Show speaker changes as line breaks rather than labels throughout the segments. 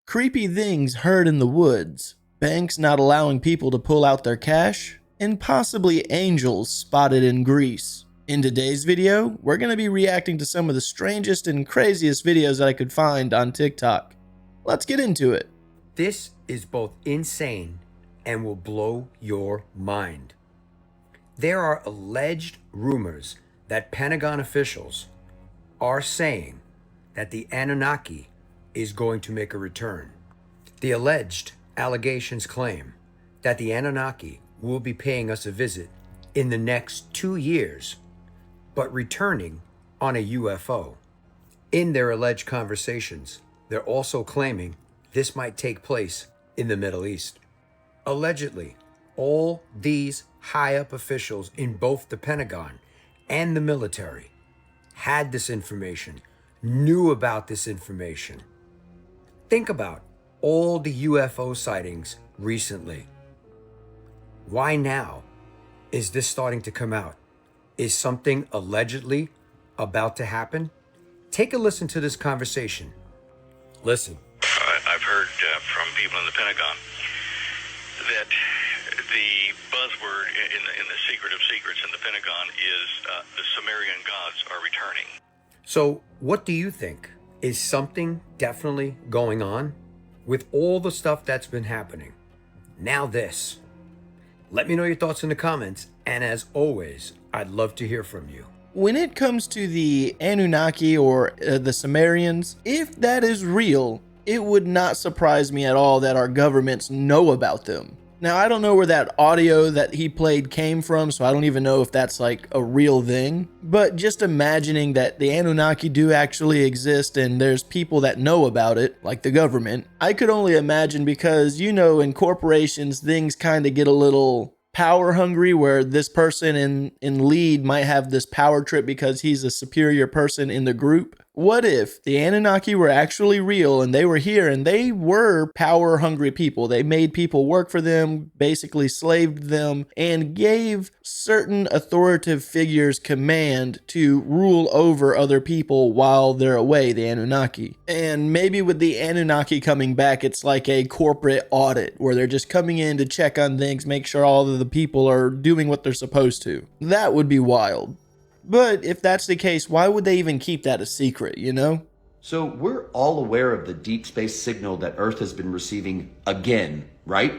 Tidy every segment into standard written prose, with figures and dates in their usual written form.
creepy things heard in the woods, banks not allowing people to pull out their cash, and possibly angels spotted in Greece. In today's video, we're going to be reacting to some of the strangest and craziest videos that I could find on TikTok. Let's get into it.
This is both insane and will blow your mind. There are alleged rumors that Pentagon officials are saying that the Anunnaki is going to make a return. The alleged allegations claim that the Anunnaki will be paying us a visit in the next 2 years, but returning on a UFO. In their alleged conversations, they're also claiming this might take place in the Middle East. Allegedly, all these high-up officials in both the Pentagon and the military had this information, knew about this information. Think about all the UFO sightings recently. Why now is this starting to come out? Is something allegedly about to happen? Take a listen to this conversation. Listen.
I've heard from people in the Pentagon that the buzzword in the secret of secrets in the Pentagon is the Sumerian gods are returning.
So what do you think? Is something definitely going on with all the stuff that's been happening? Now this. Let me know your thoughts in the comments, and as always, I'd love to hear from you.
When it comes to the Anunnaki or the Sumerians, if that is real, it would not surprise me at all that our governments know about them. Now, I don't know where that audio that he played came from, so I don't even know if that's like a real thing. But just imagining that the Anunnaki do actually exist and there's people that know about it, like the government, I could only imagine because, you know, in corporations, things kind of get a little power hungry where this person in lead might have this power trip because he's a superior person in the group. What if the Anunnaki were actually real and they were here and they were power hungry people? They made people work for them, basically slaved them, and gave certain authoritative figures command to rule over other people while they're away, the Anunnaki. And maybe with the Anunnaki coming back, it's like a corporate audit where they're just coming in to check on things, make sure all of the people are doing what they're supposed to. That would be wild. But if that's the case, why would they even keep that a secret, you know?
So we're all aware of the deep space signal that Earth has been receiving again, right?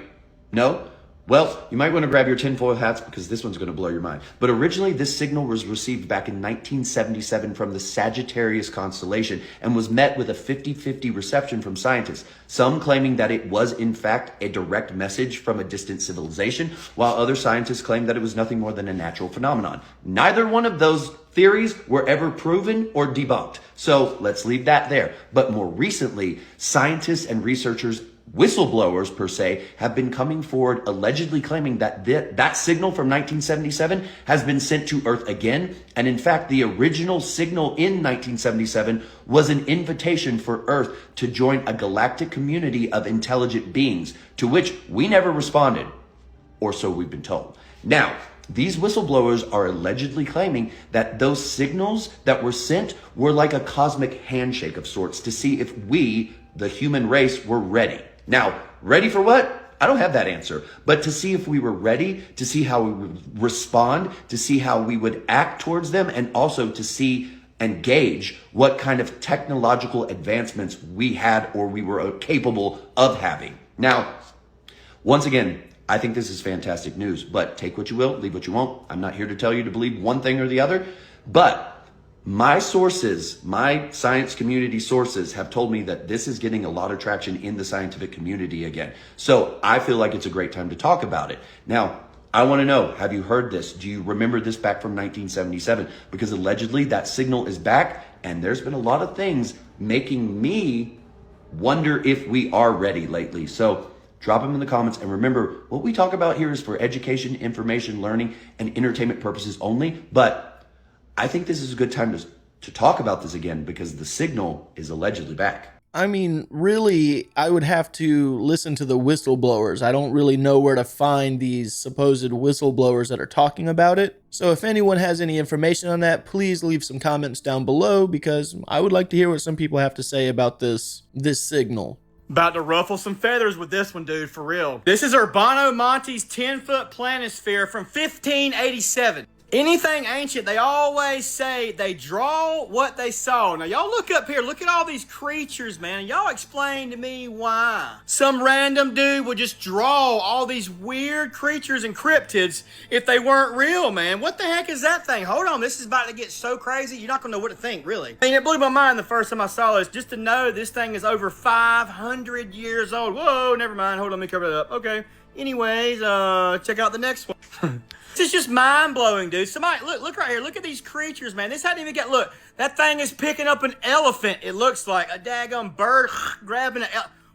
No? Well, you might want to grab your tinfoil hats because this one's going to blow your mind. But originally, this signal was received back in 1977 from the Sagittarius constellation and was met with a 50-50 reception from scientists, some claiming that it was in fact a direct message from a distant civilization, while other scientists claimed that it was nothing more than a natural phenomenon. Neither one of those theories were ever proven or debunked. So let's leave that there. But more recently, scientists and researchers, whistleblowers per se, have been coming forward allegedly claiming that that signal from 1977 has been sent to Earth again. And in fact, the original signal in 1977 was an invitation for Earth to join a galactic community of intelligent beings, to which we never responded, or so we've been told. Now, these whistleblowers are allegedly claiming that those signals that were sent were like a cosmic handshake of sorts to see if we, the human race, were ready. Now, ready for what? I don't have that answer, but to see if we were ready, to see how we would respond, to see how we would act towards them, and also to see and gauge what kind of technological advancements we had or we were capable of having. Now, once again, I think this is fantastic news, but take what you will, leave what you won't. I'm not here to tell you to believe one thing or the other, but my sources, my science community sources have told me that this is getting a lot of traction in the scientific community again. So I feel like it's a great time to talk about it. Now, I want to know, have you heard this? Do you remember this back from 1977? Because allegedly that signal is back, and there's been a lot of things making me wonder if we are ready lately. So drop them in the comments. And remember, what we talk about here is for education, information, learning, and entertainment purposes only. But I think this is a good time to talk about this again because the signal is allegedly back.
I mean, really, I would have to listen to the whistleblowers. I don't really know where to find these supposed whistleblowers that are talking about it. So if anyone has any information on that, please leave some comments down below because I would like to hear what some people have to say about this signal.
About to ruffle some feathers with this one, dude, for real. This is Herbano Monty's 10-foot planisphere from 1587. Anything ancient, they always say they draw what they saw. Now, y'all look up here. Look at all these creatures, man. Y'all explain to me why. Some random dude would just draw all these weird creatures and cryptids if they weren't real, man. What the heck is that thing? Hold on. This is about to get so crazy. You're not going to know what to think, really. I mean, it blew my mind the first time I saw this. Just to know this thing is over 500 years old. Whoa, never mind. Hold on. Let me cover that up. Okay. Anyways, check out the next one. This is just mind-blowing, dude. Somebody, look right here. Look at these creatures, man. This hadn't even got, look, that thing is picking up an elephant. It looks like a daggum bird grabbing an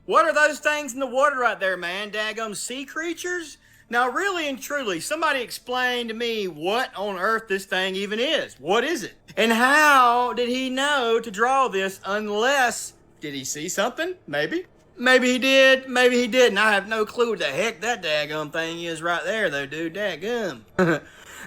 What are those things in the water right there, man? Daggum sea creatures? Now, really and truly, somebody explain to me what on earth this thing even is. What is it? And how did he know to draw this unless, did he see something? Maybe. Maybe he did, maybe he didn't. I have no clue what the heck that daggum thing is right there, though, dude. Daggum.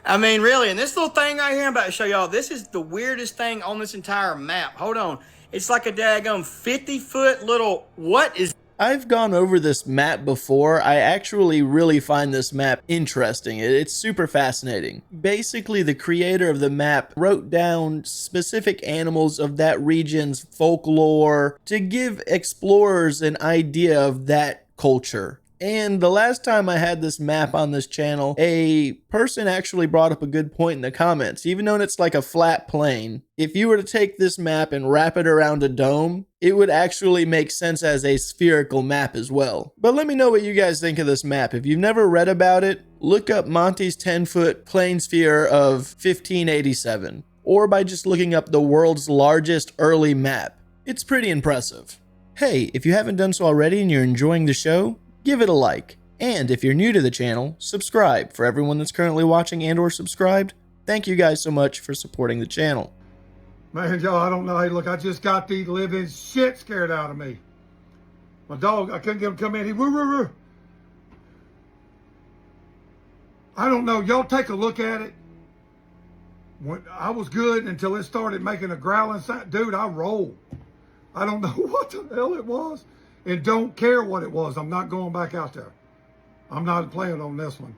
I mean, really, and this little thing right here I'm about to show y'all, this is the weirdest thing on this entire map. Hold on. It's like a daggum 50-foot little, what is...
I've gone over this map before. I actually really find this map interesting. It's super fascinating. Basically, the creator of the map wrote down specific animals of that region's folklore to give explorers an idea of that culture. And the last time I had this map on this channel, a person actually brought up a good point in the comments. Even though it's like a flat plane, if you were to take this map and wrap it around a dome, it would actually make sense as a spherical map as well. But let me know what you guys think of this map. If you've never read about it, look up Monty's 10-foot plane sphere of 1587, or by just looking up the world's largest early map. It's pretty impressive. Hey, if you haven't done so already and you're enjoying the show, give it a like. And if you're new to the channel, subscribe. For everyone that's currently watching and or subscribed, thank you guys so much for supporting the channel.
Man, y'all, I don't know. Hey, look, I just got the living shit scared out of me. My dog, I couldn't get him to come in. He woo, woo, woo. I don't know. Y'all take a look at it. When I was good until it started making a growling sound. Dude, I rolled. I don't know what the hell it was. And don't care what it was. I'm not going back out there. I'm not playing on this one.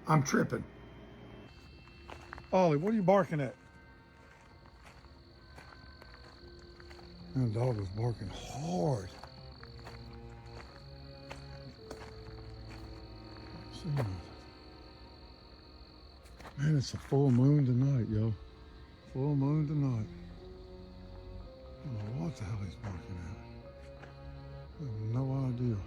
I'm tripping. Ollie, what are you barking at? That dog was barking hard. Man, it's a full moon tonight, yo. Full moon tonight. I don't know what the hell he's barking at. I have no idea.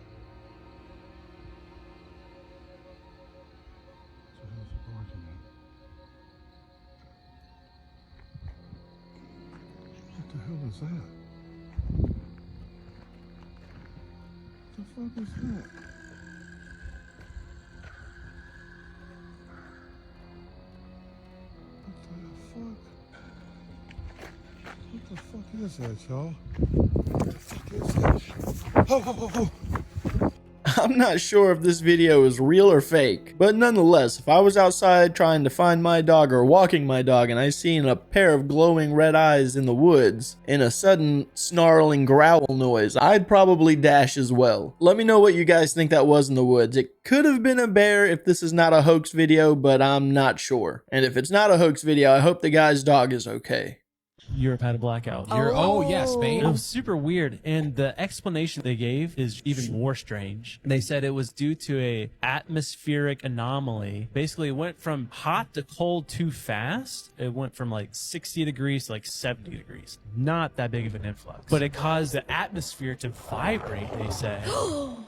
What the hell is he barking at? What the hell is that? What the fuck is that? What the fuck is that, y'all? What the fuck is that? Oh.
I'm not sure if this video is real or fake, but nonetheless, if I was outside trying to find my dog or walking my dog and I seen a pair of glowing red eyes in the woods and a sudden snarling growl noise, I'd probably dash as well. Let me know what you guys think that was in the woods. It could have been a bear if this is not a hoax video, but I'm not sure. And if it's not a hoax video, I hope the guy's dog is okay.
Europe had a blackout.
Oh, yes, Spain.
It was super weird, and the explanation they gave is even more strange. They said it was due to a atmospheric anomaly. Basically, it went from hot to cold too fast. It went from like 60 degrees to like 70 degrees. Not that big of an influx. But it caused the atmosphere to vibrate, they said,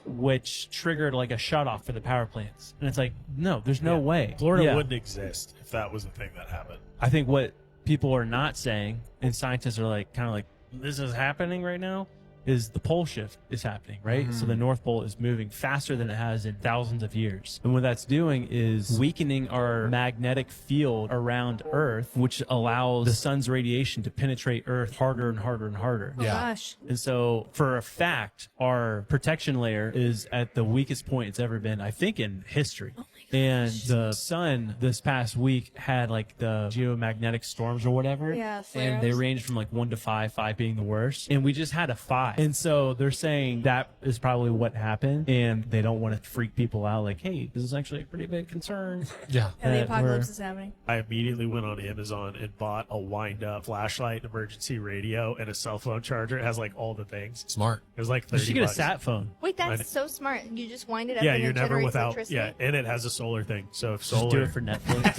which triggered like a shutoff for the power plants. And it's like, no, there's no way.
Florida wouldn't exist if that was the thing that happened.
I think what people are not saying, and scientists are like kind of like, this is happening right now, is the pole shift is happening, right? So the North Pole is moving faster than it has in thousands of years. And what that's doing is weakening our magnetic field around Earth, which allows the sun's radiation to penetrate Earth harder and harder and harder.
Oh, gosh.
And so for a fact, our protection layer is at the weakest point it's ever been, I think, in history.
Oh my
And the sun this past week had like the geomagnetic storms or whatever.
Yeah,
and they
flare-ups.
ranged from like 1 to 5, 5 being the worst. And we just had a 5. And so they're saying that is probably what happened. And they don't want to freak people out like, hey, this is actually a pretty big concern.
Yeah.
And the
that
apocalypse
we're-
is happening.
I immediately went on Amazon and bought a wind-up flashlight, emergency radio, and a cell phone charger. It has like all the things.
Smart.
It was like
You
30
should get a
bucks.
sat phone.
Wait,
I
that's so smart. You just wind it up
Yeah,
and
you're
it
never
generates
without.
electricity.
Yeah, and it has a solar thing. So if
Just
solar,
do it for Netflix.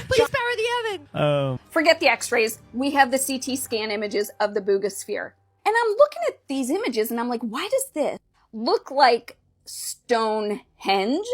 Please power the oven.
Forget the x-rays. We have the CT scan images of the Boggosphere. And I'm looking at these images and I'm like, why does this look like Stonehenge?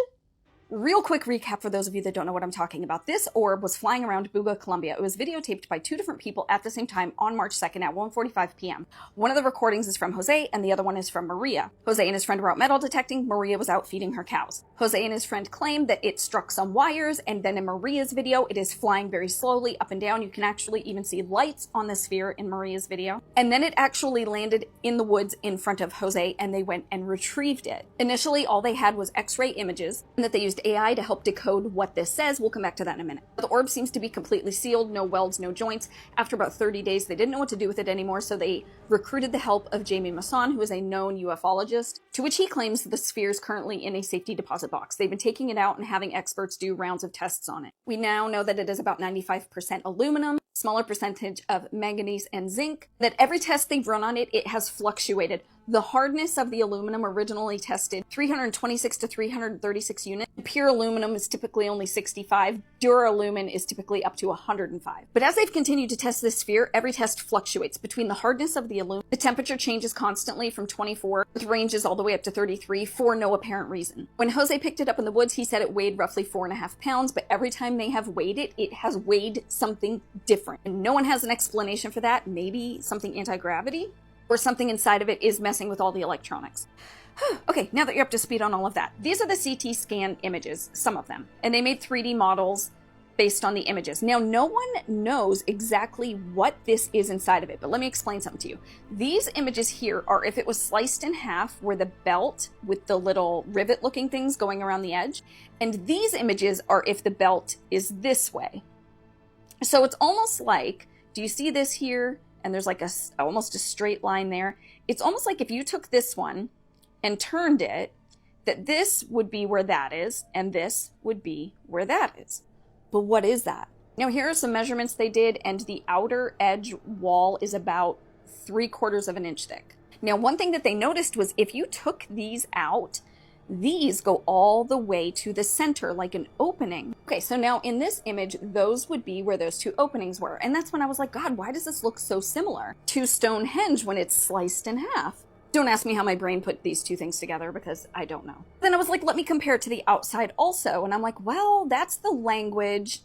Real quick recap for those of you that don't know what I'm talking about. This orb was flying around Buga, Colombia. It was videotaped by 2 different people at the same time on March 2nd at 1:45 p.m. One of the recordings is from Jose and the other one is from Maria. Jose and his friend were out metal detecting. Maria was out feeding her cows. Jose and his friend claimed that it struck some wires, and then in Maria's video, it is flying very slowly up and down. You can actually even see lights on the sphere in Maria's video. And then it actually landed in the woods in front of Jose, and they went and retrieved it. Initially, all they had was x-ray images, and that they used AI to help decode what this says. We'll come back to that in a minute. The orb seems to be completely sealed, no welds, no joints. After about 30 days, they didn't know what to do with it anymore, so they recruited the help of Jamie Masson, who is a known ufologist, to which he claims that the sphere is currently in a safety deposit box. They've been taking it out and having experts do rounds of tests on it. We now know that it is about 95% aluminum, smaller percentage of manganese and zinc, that every test they've run on it, it has fluctuated. The hardness of the aluminum originally tested 326 to 336 units. Pure aluminum is typically only 65. Duralumin is typically up to 105. But as they've continued to test this sphere, every test fluctuates between the hardness of the aluminum. The temperature changes constantly from 24, with ranges all the way up to 33 for no apparent reason. When Jose picked it up in the woods, he said it weighed roughly 4.5 pounds, but every time they have weighed it, it has weighed something different. And no one has an explanation for that. Maybe something anti-gravity? Or something inside of it is messing with all the electronics. Okay, now that you're up to speed on all of that, these are the CT scan images, some of them. And they made 3D models based on the images. Now, no one knows exactly what this is inside of it, but let me explain something to you. These images here are if it was sliced in half, where the belt with the little rivet-looking things going around the edge. And these images are if the belt is this way. So it's almost like, do you see this here? And there's like almost a straight line there. It's almost like if you took this one and turned it, that this would be where that is, and this would be where that is. But what is that? Now here are some measurements they did, and the outer edge wall is about 3/4 of an inch thick. Now one thing that they noticed was if you took these out, these go all the way to the center, like an opening. Okay, so now in this image, those would be where those 2 openings were. And that's when I was like, God, why does this look so similar to Stonehenge when it's sliced in half? Don't ask me how my brain put these 2 things together, because I don't know. Then I was like, let me compare it to the outside also. And I'm like, well, that's the language.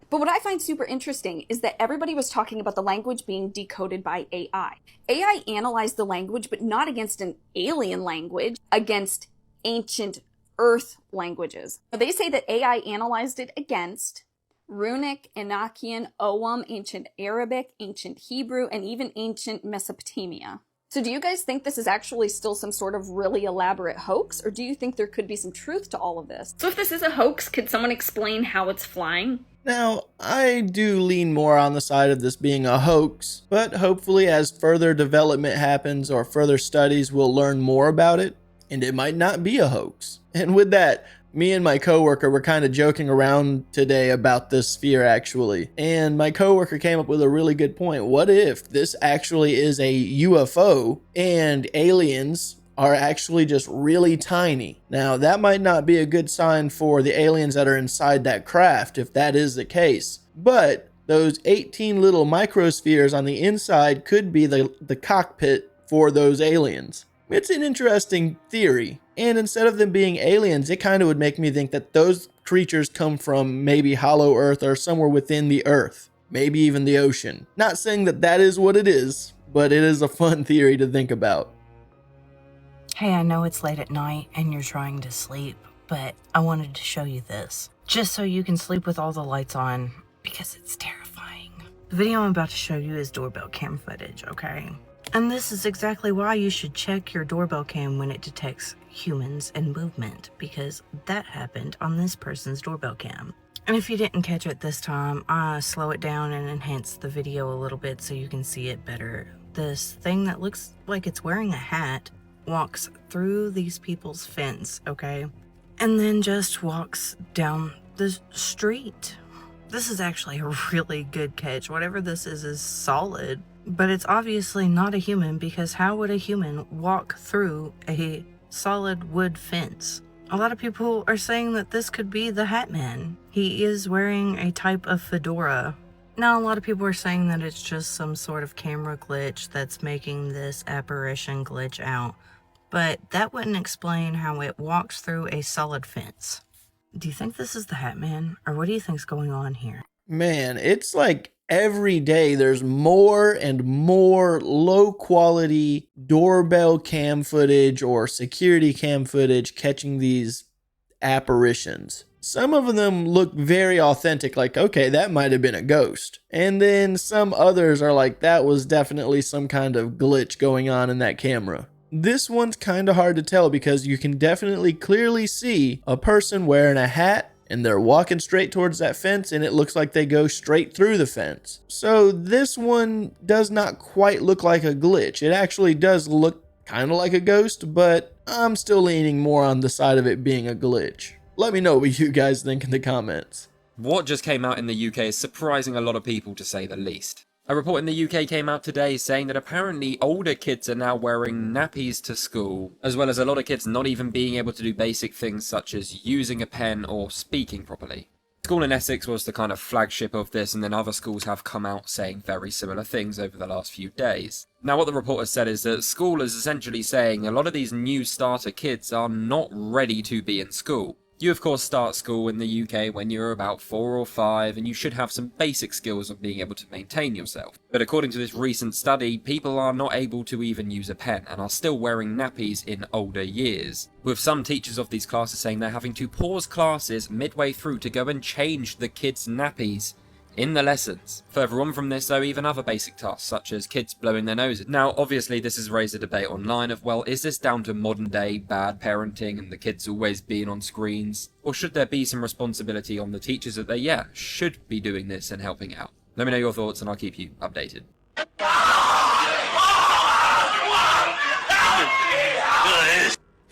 But what I find super interesting is that everybody was talking about the language being decoded by AI. AI analyzed the language, but not against an alien language, against ancient Earth languages. They say that AI analyzed it against Runic, Enochian, Ogham, ancient Arabic, ancient Hebrew, and even ancient Mesopotamia. So do you guys think this is actually still some sort of really elaborate hoax, or do you think there could be some truth to all of this? So if this is a hoax, could someone explain how it's flying?
Now, I do lean more on the side of this being a hoax, but hopefully as further development happens or further studies, we'll learn more about it, and it might not be a hoax. And with that, me and my coworker were kind of joking around today about this sphere actually, and my coworker came up with a really good point. What if this actually is a UFO and aliens are actually just really tiny? Now, that might not be a good sign for the aliens that are inside that craft if that is the case, but those 18 little microspheres on the inside could be the cockpit for those aliens. It's an interesting theory, and instead of them being aliens, it kind of would make me think that those creatures come from maybe Hollow Earth or somewhere within the Earth, maybe even the ocean. Not saying that that is what it is, but it is a fun theory to think about.
Hey, I know it's late at night and you're trying to sleep, but I wanted to show you this, just so you can sleep with all the lights on, because it's terrifying. The video I'm about to show you is doorbell cam footage, okay? And this is exactly why you should check your doorbell cam when it detects humans and movement, because that happened on this person's doorbell cam. And if you didn't catch it this time, I slow it down and enhance the video a little bit so you can see it better. This thing that looks like it's wearing a hat walks through these people's fence, okay? And then just walks down the street. This is actually a really good catch. Whatever this is solid. But it's obviously not a human, because how would a human walk through a solid wood fence? A lot of people are saying that this could be the Hatman. He is wearing a type of fedora. Now, a lot of people are saying that it's just some sort of camera glitch that's making this apparition glitch out. But that wouldn't explain how it walks through a solid fence. Do you think this is the Hatman? Or what do you think's going on here?
Man, it's like every day there's more and more low quality doorbell cam footage or security cam footage catching these apparitions. Some of them look very authentic, like, okay, that might have been a ghost. And then some others are like, that was definitely some kind of glitch going on in that camera. This one's kind of hard to tell because you can definitely clearly see a person wearing a hat and they're walking straight towards that fence, and it looks like they go straight through the fence. So this one does not quite look like a glitch. It actually does look kind of like a ghost, but I'm still leaning more on the side of it being a glitch. Let me know what you guys think in the comments.
What just came out in the UK is surprising a lot of people, to say the least. A report in the UK came out today saying that apparently older kids are now wearing nappies to school, as well as a lot of kids not even being able to do basic things such as using a pen or speaking properly. School in Essex was the kind of flagship of this, and then other schools have come out saying very similar things over the last few days. Now, what the report has said is that school is essentially saying a lot of these new starter kids are not ready to be in school. You of course start school in the UK when you're about 4 or 5, and you should have some basic skills of being able to maintain yourself. But according to this recent study, people are not able to even use a pen and are still wearing nappies in older years. With some teachers of these classes saying they're having to pause classes midway through to go and change the kids' nappies in the lessons. Further on from this though, even other basic tasks such as kids blowing their noses. Now obviously this has raised a debate online of, well, is this down to modern day bad parenting and the kids always being on screens? Or should there be some responsibility on the teachers that they, should be doing this and helping out? Let me know your thoughts and I'll keep you updated.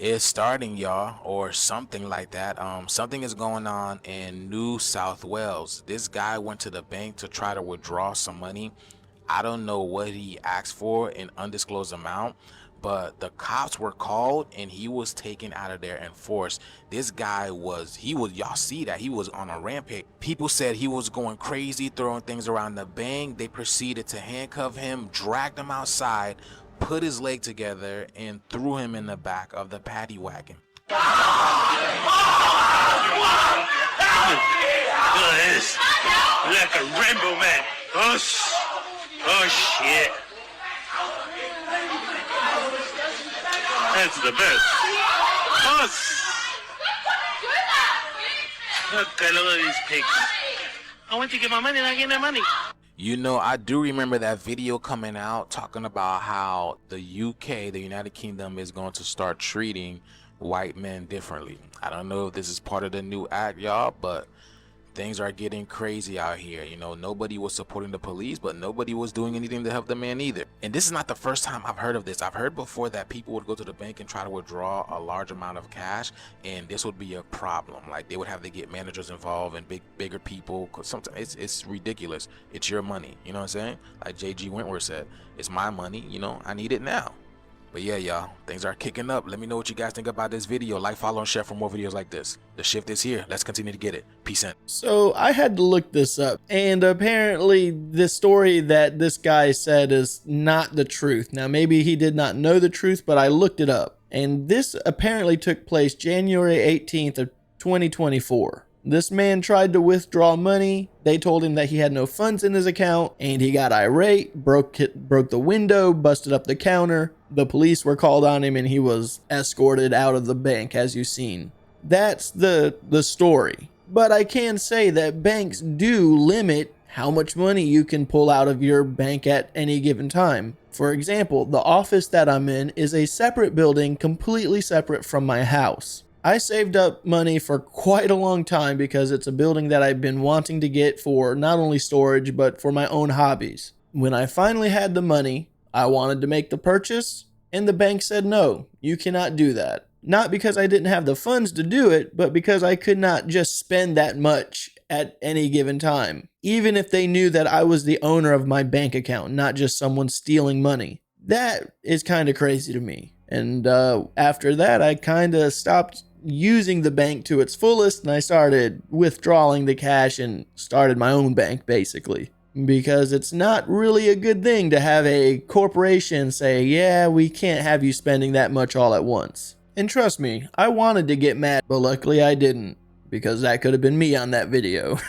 It's starting, y'all, or something like that. Something is going on in New South Wales. This guy went to the bank to try to withdraw some money. I don't know what he asked for, an undisclosed amount, but the cops were called and he was taken out of there in force. This guy y'all see that he was on a rampage. People said he was going crazy, throwing things around the bank. They proceeded to handcuff him, dragged him outside, put his leg together, and threw him in the back of the paddy wagon.
Look at this. Like a rainbow man. Oh shit. That's the best. Look at these pigs. I went to get my money and I get my money.
You know, I do remember that video coming out talking about how the UK, the United Kingdom, is going to start treating white men differently. I don't know if this is part of the new act, y'all, but things are getting crazy out here. You know, nobody was supporting the police, but nobody was doing anything to help the man either. And this is not the first time I've heard of this. I've heard before that people would go to the bank and try to withdraw a large amount of cash, and this would be a problem. Like, they would have to get managers involved and bigger people, because sometimes it's ridiculous. It's your money, you know what I'm saying? Like J.G. Wentworth said, it's my money, you know, I need it now. But yeah, y'all, things are kicking up. Let me know what you guys think about this video. Like, follow, and share for more videos like this. The shift is here. Let's continue to get it. Peace out.
So I had to look this up, and apparently the story that this guy said is not the truth. Now, maybe he did not know the truth, but I looked it up, and this apparently took place January 18th of 2024. This man tried to withdraw money. They told him that he had no funds in his account, and he got irate, broke the window, busted up the counter. The police were called on him, and he was escorted out of the bank, as you've seen. That's the story. But I can say that banks do limit how much money you can pull out of your bank at any given time. For example, the office that I'm in is a separate building, completely separate from my house. I saved up money for quite a long time because it's a building that I've been wanting to get for not only storage, but for my own hobbies. When I finally had the money, I wanted to make the purchase, and the bank said, no, you cannot do that. Not because I didn't have the funds to do it, but because I could not just spend that much at any given time, even if they knew that I was the owner of my bank account, not just someone stealing money. That is kind of crazy to me. And after that, I kind of stopped using the bank to its fullest, and I started withdrawing the cash and started my own bank, basically. Because it's not really a good thing to have a corporation say, yeah, we can't have you spending that much all at once. And trust me, I wanted to get mad, but luckily I didn't, because that could have been me on that video.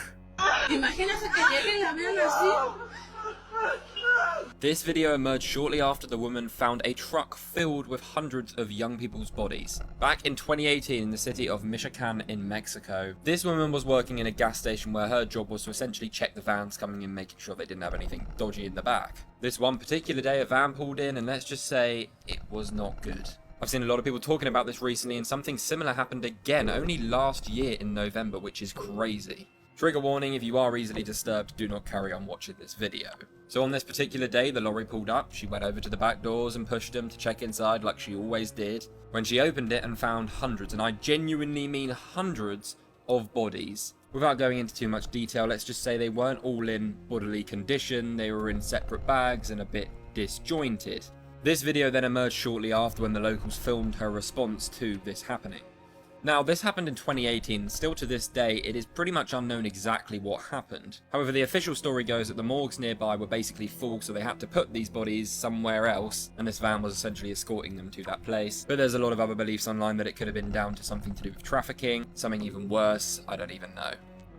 This video emerged shortly after the woman found a truck filled with hundreds of young people's bodies. Back in 2018 in the city of Michoacan in Mexico, this woman was working in a gas station where her job was to essentially check the vans coming in, making sure they didn't have anything dodgy in the back. This one particular day a van pulled in, and let's just say it was not good. I've seen a lot of people talking about this recently, and something similar happened again only last year in November, which is crazy. Trigger warning, if you are easily disturbed, do not carry on watching this video. So on this particular day, the lorry pulled up, she went over to the back doors and pushed them to check inside like she always did. When she opened it and found hundreds, and I genuinely mean hundreds, of bodies. Without going into too much detail, let's just say they weren't all in bodily condition, they were in separate bags and a bit disjointed. This video then emerged shortly after when the locals filmed her response to this happening. Now, this happened in 2018, still to this day, it is pretty much unknown exactly what happened. However, the official story goes that the morgues nearby were basically full, so they had to put these bodies somewhere else, and this van was essentially escorting them to that place. But there's a lot of other beliefs online that it could have been down to something to do with trafficking, something even worse, I don't even know.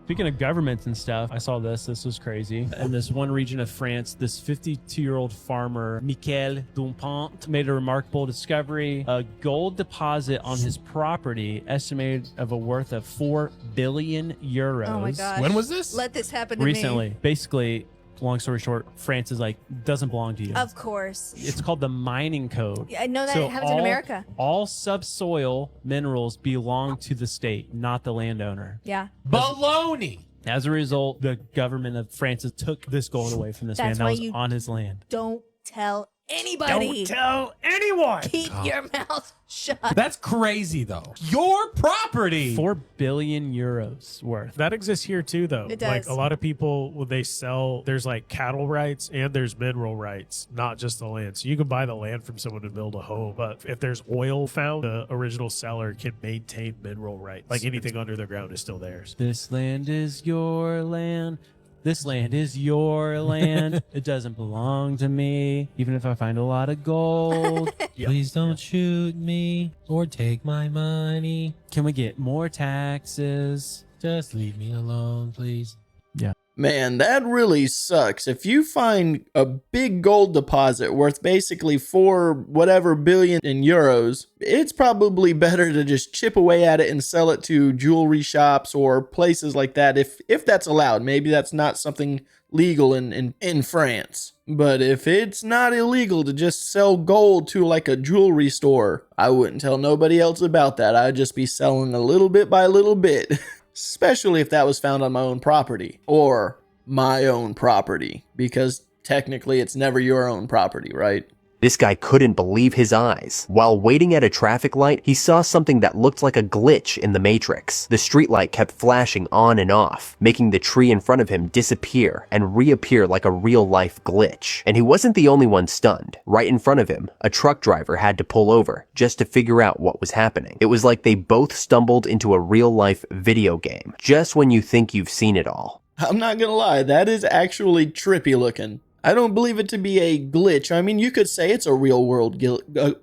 Speaking of governments and stuff, I saw this was crazy. In this one region of France, this 52-year-old farmer, Michel Dumpont, made a remarkable discovery. A gold deposit on his property, estimated of a worth of 4 billion euros.
Oh my gosh.
When was this?
Let this happen to
Recently.
me.
Basically, long story short, France is like, doesn't belong to you.
Of course.
It's called the mining code.
Yeah, I know that it happens in America.
All subsoil minerals belong to the state, not the landowner.
Yeah.
Baloney!
As a result, the government of France took this gold away from this man that was on his land.
Don't tell anybody.
Don't tell anyone.
Keep your mouth shut.
That's crazy, though. Your property.
4 billion euros worth.
That exists here too, though.
It does.
Like a lot of people, when they sell, there's like cattle rights and there's mineral rights, not just the land. So you can buy the land from someone to build a home, but if there's oil found, the original seller can maintain mineral rights. Like anything under the ground is still theirs.
This land is your land. This land is your land. It doesn't belong to me, even if I find a lot of gold. Please don't shoot me or take my money. Can we get more taxes? Just leave me alone, please. Yeah.
Man, that really sucks. If you find a big gold deposit worth basically 4 whatever billion in euros, it's probably better to just chip away at it and sell it to jewelry shops or places like that if that's allowed. Maybe that's not something legal in France. But if it's not illegal to just sell gold to like a jewelry store, I wouldn't tell nobody else about that. I'd just be selling a little bit by little bit. Especially if that was found on my own property, or my own property, because technically it's never your own property, right?
This guy couldn't believe his eyes. While waiting at a traffic light, he saw something that looked like a glitch in the Matrix. The streetlight kept flashing on and off, making the tree in front of him disappear and reappear like a real-life glitch. And he wasn't the only one stunned. Right in front of him, a truck driver had to pull over just to figure out what was happening. It was like they both stumbled into a real-life video game, just when you think you've seen it all.
I'm not gonna lie, that is actually trippy looking. I don't believe it to be a glitch. I mean, you could say it's a real world that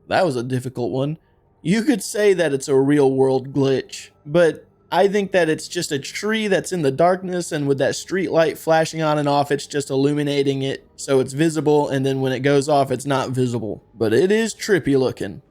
was a difficult one. You could say that it's a real world glitch, but I think that it's just a tree that's in the darkness, and with that street light flashing on and off, it's just illuminating it so it's visible, and then when it goes off, it's not visible. But it is trippy looking.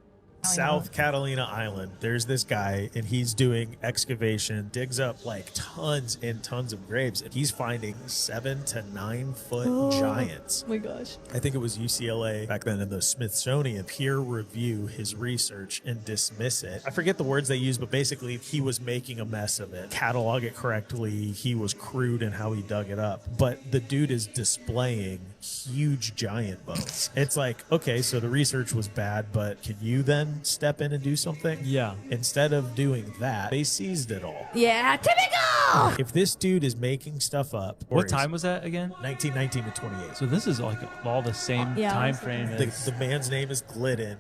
South Catalina Island, there's this guy and he's doing excavation, digs up like tons and tons of graves, and he's finding 7 to 9 foot giants.
Oh my gosh.
I think it was UCLA back then in the Smithsonian peer review his research and dismiss it. I forget the words they used, but basically he was making a mess of it. Catalog it correctly. He was crude in how he dug it up. But the dude is displaying huge giant bones. It's like, okay, so the research was bad, but can you then step in and do something?
Yeah.
Instead of doing that, they seized it all.
Yeah, typical!
If this dude is making stuff up.
What time was that again?
1919 to 28.
So this is like all the same time frame.
The man's name is Glidden.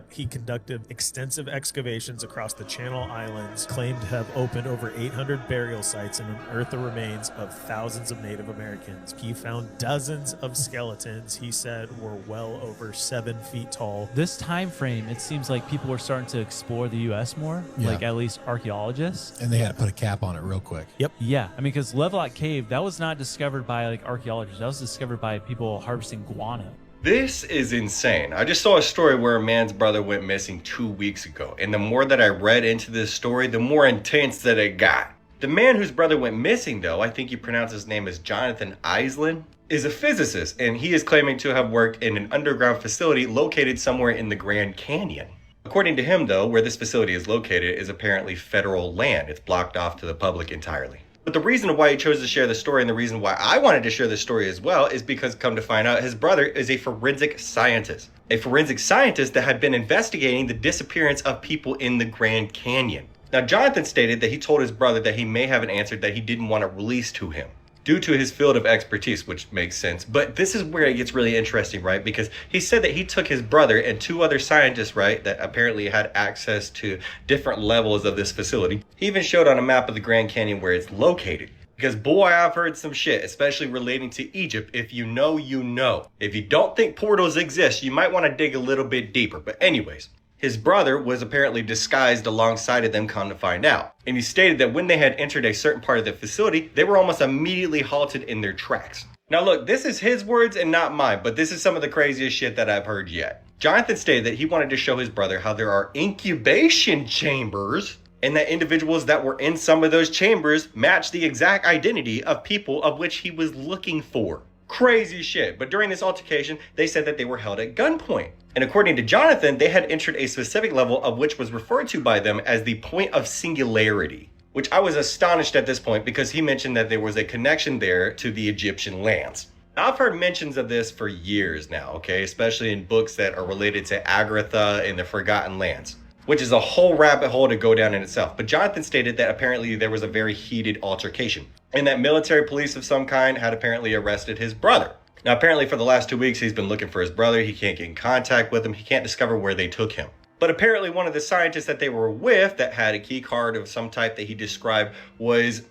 He conducted extensive excavations across the Channel Islands, claimed to have opened over 800 burial sites and unearthed the remains of thousands of Native Americans. He found dozens of skeletons he said were well over 7 feet tall.
This time frame, it seems like people were starting to explore the U.S. more,
Yeah.
like at least archaeologists.
And they had to put a cap on it real quick.
Yep.
Yeah, I mean, because Levelock Cave, that was not discovered by like archaeologists. That was discovered by people harvesting guano.
This is insane. I just saw a story where a man's brother went missing 2 weeks ago, and the more that I read into this story, the more intense that it got. The man whose brother went missing, though, I think you pronounce his name as Jonathan Islin, is a physicist, and he is claiming to have worked in an underground facility located somewhere in the Grand Canyon. According to him, though, where this facility is located is apparently federal land. It's blocked off to the public entirely. But the reason why he chose to share the story and the reason why I wanted to share this story as well is because, come to find out, his brother is a forensic scientist. A forensic scientist that had been investigating the disappearance of people in the Grand Canyon. Now, Jonathan stated that he told his brother that he may have an answer that he didn't want to release to him, due to his field of expertise, which makes sense. But this is where it gets really interesting, right? Because he said that he took his brother and 2 other scientists, right, that apparently had access to different levels of this facility. He even showed on a map of the Grand Canyon where it's located. Because boy, I've heard some shit, especially relating to Egypt. If you know, you know. If you don't think portals exist, you might want to dig a little bit deeper. But anyways, his brother was apparently disguised alongside of them, come to find out. And he stated that when they had entered a certain part of the facility, they were almost immediately halted in their tracks. Now look, this is his words and not mine, but this is some of the craziest shit that I've heard yet. Jonathan stated that he wanted to show his brother how there are incubation chambers, and that individuals that were in some of those chambers match the exact identity of people of which he was looking for. Crazy shit. But during this altercation, they said that they were held at gunpoint. And according to Jonathan, they had entered a specific level of which was referred to by them as the point of singularity, which I was astonished at this point because he mentioned that there was a connection there to the Egyptian lands. Now, I've heard mentions of this for years now, okay, especially in books that are related to Agartha and the Forgotten Lands, which is a whole rabbit hole to go down in itself. But Jonathan stated that apparently there was a very heated altercation, and that military police of some kind had apparently arrested his brother. Now, apparently for the last 2 weeks, he's been looking for his brother. He can't get in contact with him. He can't discover where they took him. But apparently one of the scientists that they were with that had a key card of some type that he described was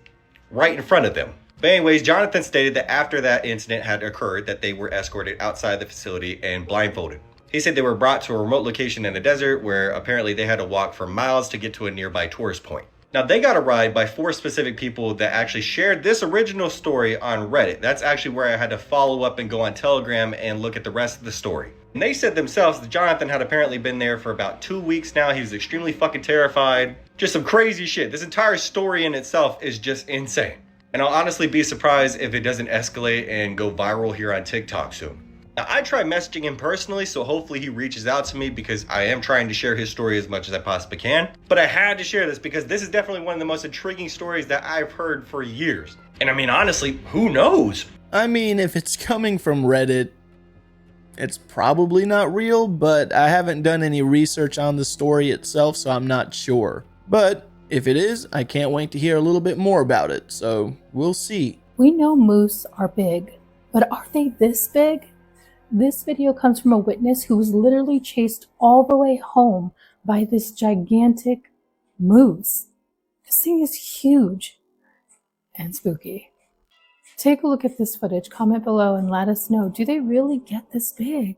right in front of them. But anyways, Jonathan stated that after that incident had occurred, that they were escorted outside the facility and blindfolded. He said they were brought to a remote location in the desert where apparently they had to walk for miles to get to a nearby tourist point. Now, they got a ride by 4 specific people that actually shared this original story on Reddit. That's actually where I had to follow up and go on Telegram and look at the rest of the story. And they said themselves that Jonathan had apparently been there for about 2 weeks now. He was extremely fucking terrified. Just some crazy shit. This entire story in itself is just insane. And I'll honestly be surprised if it doesn't escalate and go viral here on TikTok soon. Now, I tried messaging him personally, so hopefully he reaches out to me because I am trying to share his story as much as I possibly can. But I had to share this because this is definitely one of the most intriguing stories that I've heard for years. And I mean, honestly, who knows?
I mean, if it's coming from Reddit, it's probably not real, but I haven't done any research on the story itself, so I'm not sure. But if it is, I can't wait to hear a little bit more about it, so we'll see.
We know moose are big, but are they this big? This video comes from a witness who was literally chased all the way home by this gigantic moose. This thing is huge and spooky. Take a look at this footage, comment below, and let us know, do they really get this big?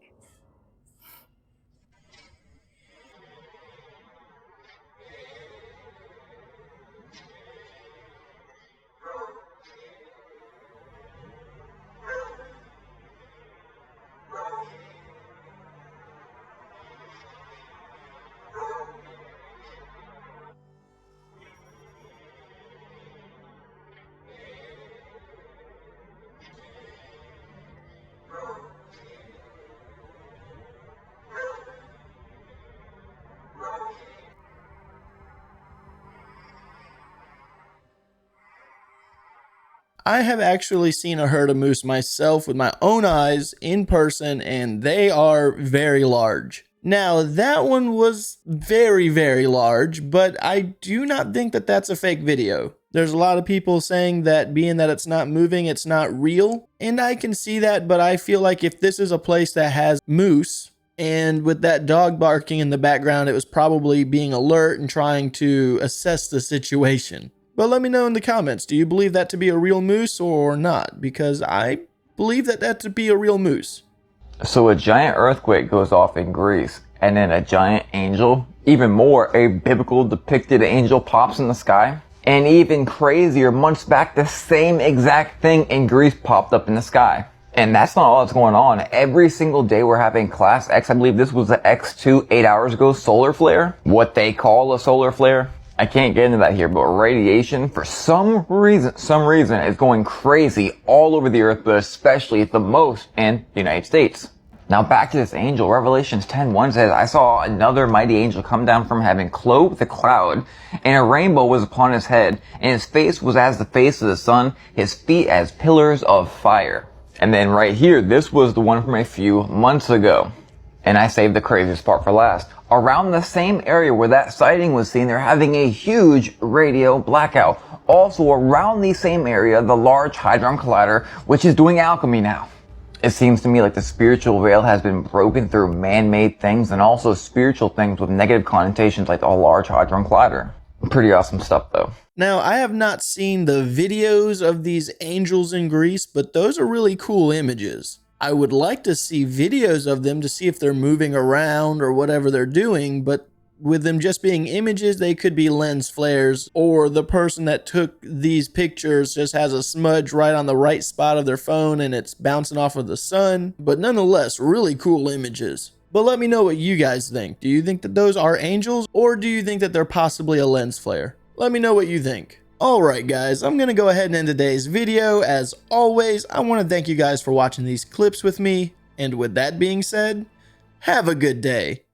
I have actually seen a herd of moose myself with my own eyes in person, and they are very large. Now, that one was very, very large, but I do not think that that's a fake video. There's a lot of people saying that being that it's not moving, it's not real, and I can see that, but I feel like if this is a place that has moose, and with that dog barking in the background, it was probably being alert and trying to assess the situation. But let me know in the comments, do you believe that to be a real moose or not? Because I believe that to be a real moose.
So a giant earthquake goes off in Greece, and then a giant angel, even more, a biblical depicted angel pops in the sky. And even crazier, months back, the same exact thing in Greece popped up in the sky. And that's not all that's going on. Every single day we're having class X, I believe this was the X2 8 hours ago, solar flare. What they call a solar flare. I can't get into that here, but radiation, for some reason, is going crazy all over the earth, but especially the most in the United States. Now back to this angel. Revelations 10:1 says, I saw another mighty angel come down from heaven, clothed with a cloud, and a rainbow was upon his head, and his face was as the face of the sun, his feet as pillars of fire. And then right here, this was the one from a few months ago. And I saved the craziest part for last. Around the same area where that sighting was seen, they're having a huge radio blackout. Also around the same area, the Large Hadron Collider, which is doing alchemy now. It seems to me like the spiritual veil has been broken through man-made things and also spiritual things with negative connotations like the Large Hadron Collider. Pretty awesome stuff though.
Now, I have not seen the videos of these angels in Greece, but those are really cool images. I would like to see videos of them to see if they're moving around or whatever they're doing, but with them just being images, they could be lens flares, or the person that took these pictures just has a smudge right on the right spot of their phone and it's bouncing off of the sun. But nonetheless, really cool images. But let me know what you guys think. Do you think that those are angels, or do you think that they're possibly a lens flare? Let me know what you think. Alright guys, I'm going to go ahead and end today's video. As always, I want to thank you guys for watching these clips with me. And with that being said, have a good day.